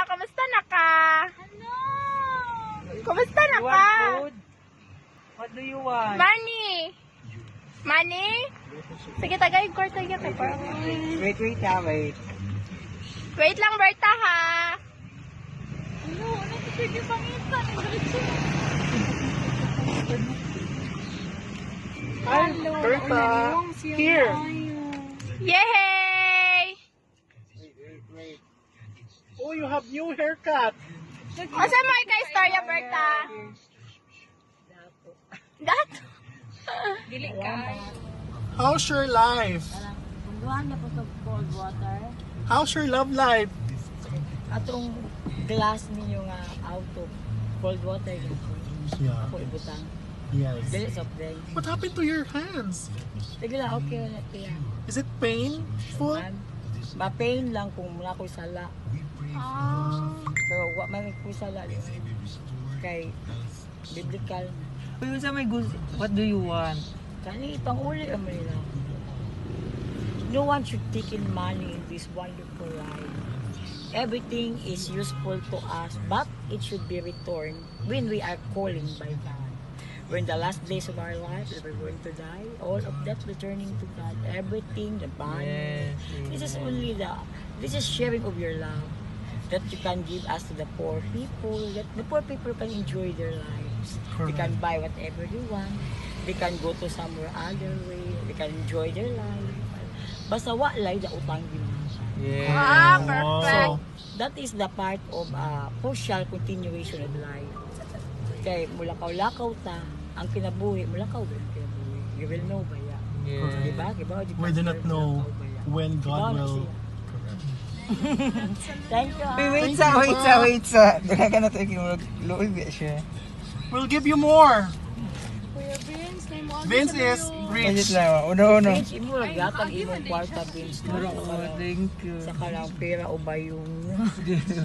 Kamusta na ka? Hello! Kamusta na You ka? want food? What do you want? Money! Money? Sige, tagay ko tayo. Wait, wait. Wait lang, Berta, ha? Hello, ano ito pwede pangita? Hello, Berta. Here. Yay! Wait. Oh, you have new haircut. Asa mo kay istorya, Berta? Dato. Dili ka. How's your life? Buwan na po ito cold water. How's your love life? Atong glass ninyo nga out of cold water. Yeah. Ako ibutang. Yes. Dili soft drink. What happened to your hands? Sige lang, okay wala kaya. Is it painful? Ma-pain lang kung mula ko sala. Pero wa man ko sala. Kay biblical. What do you want? Kani pang uli ang nila. No one should take in money in this wonderful life. Everything is useful to us, but it should be returned when we are calling by God. We're in the last days of our life, we're going to die. All of that returning to God. Everything, the money. This is only this is sharing of your love that you can give us to the poor people. That the poor people can enjoy their lives. They can buy whatever they want. They can go to somewhere other way. They can enjoy their life. Basta walay da utang din. Ah, perfect. Wow. That is the part of social continuation of life. Kay mulakaw-lakaw ta, ang kinabuhi, mulakaw ba yung kinabuhi? You will know ba ya? Diba? We do not know when God will. Thank you. Wait sa. Dala ka na ito luoy ba siya? We'll give you more. Kuya Vince, name mo. Vince is Legit rich. lang. Uno. Vince, imo gatag imong kwarta, Vince. Thank you. Sa kanang pera o bayong.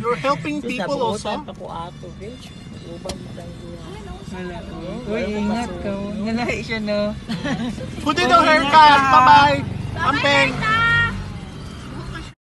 You're helping people also. Sa ko ato, Vince. Ubang bitang duha. Wala. Uy, ingat ka. Nalai siya no. Put it on haircut. Bye-bye. Ampeng.